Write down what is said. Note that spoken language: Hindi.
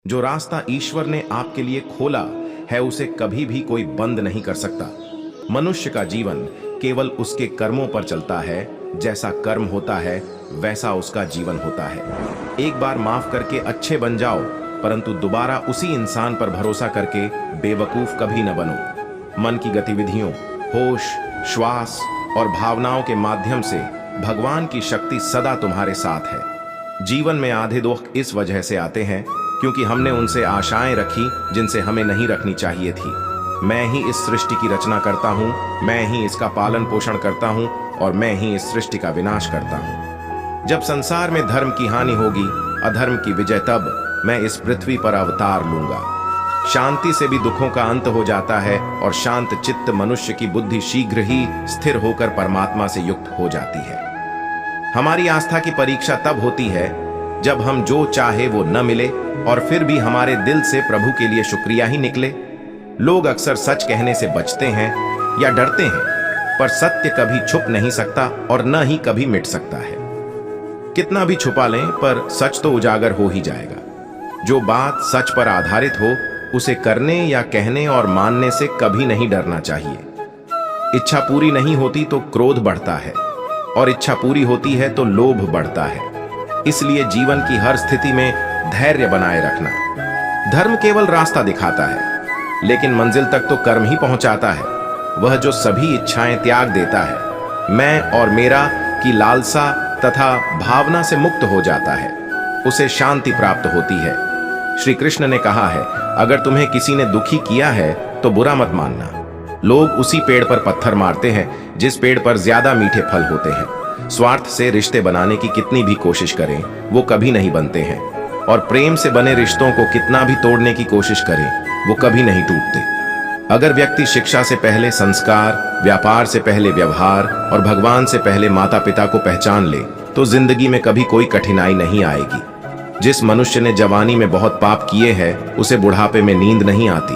जो रास्ता ईश्वर ने आपके लिए खोला है उसे कभी भी कोई बंद नहीं कर सकता। मनुष्य का जीवन केवल उसके कर्मों पर चलता है। जैसा कर्म होता है वैसा उसका जीवन होता है। एक बार माफ करके अच्छे बन जाओ, परंतु दोबारा उसी इंसान पर भरोसा करके बेवकूफ कभी न बनो। मन की गतिविधियों, होश, श्वास और भावनाओं के माध्यम से भगवान की शक्ति सदा तुम्हारे साथ है। जीवन में आधे दुख इस वजह से आते हैं क्योंकि हमने उनसे आशाएं रखी जिनसे हमें नहीं रखनी चाहिए थी। मैं ही इस सृष्टि की रचना करता हूँ, मैं ही इसका पालन पोषण करता हूँ और मैं ही इस सृष्टि का विनाश करता हूँ। जब संसार में धर्म की हानि होगी, अधर्म की विजय, तब मैं इस पृथ्वी पर अवतार लूंगा। शांति से भी दुखों का अंत हो जाता है और शांत चित्त मनुष्य की बुद्धि शीघ्र ही स्थिर होकर परमात्मा से युक्त हो जाती है। हमारी आस्था की परीक्षा तब होती है जब हम जो चाहे वो न मिले और फिर भी हमारे दिल से प्रभु के लिए शुक्रिया ही निकले। लोग अक्सर सच कहने से बचते हैं या डरते हैं, पर सत्य कभी छुप नहीं सकता और न ही कभी मिट सकता है। कितना भी छुपा लें पर सच तो उजागर हो ही जाएगा। जो बात सच पर आधारित हो उसे करने या कहने और मानने से कभी नहीं डरना चाहिए। इच्छा पूरी नहीं होती तो क्रोध बढ़ता है और इच्छा पूरी होती है तो लोभ बढ़ता है। इसलिए जीवन की हर स्थिति में धैर्य बनाए रखना। धर्म केवल रास्ता दिखाता है, लेकिन मंजिल तक तो कर्म ही पहुंचाता है। वह जो सभी इच्छाएं त्याग देता है, मैं और मेरा की लालसा तथा भावना से मुक्त हो जाता है, उसे शांति प्राप्त होती है। श्री कृष्ण ने कहा है, अगर तुम्हें किसी ने दुखी किया है तो बुरा मत मानना। लोग उसी पेड़ पर पत्थर मारते हैं जिस पेड़ पर ज्यादा मीठे फल होते हैं। स्वार्थ से रिश्ते बनाने की कितनी भी कोशिश करें वो कभी नहीं बनते हैं, और प्रेम से बने रिश्तों को कितना भी तोड़ने की कोशिश करें वो कभी नहीं टूटते। अगर व्यक्ति शिक्षा से पहले संस्कार, व्यापार से पहले व्यवहार और भगवान से पहले माता पिता को पहचान ले तो जिंदगी में कभी कोई कठिनाई नहीं आएगी। जिस मनुष्य ने जवानी में बहुत पाप किए हैं उसे बुढ़ापे में नींद नहीं आती।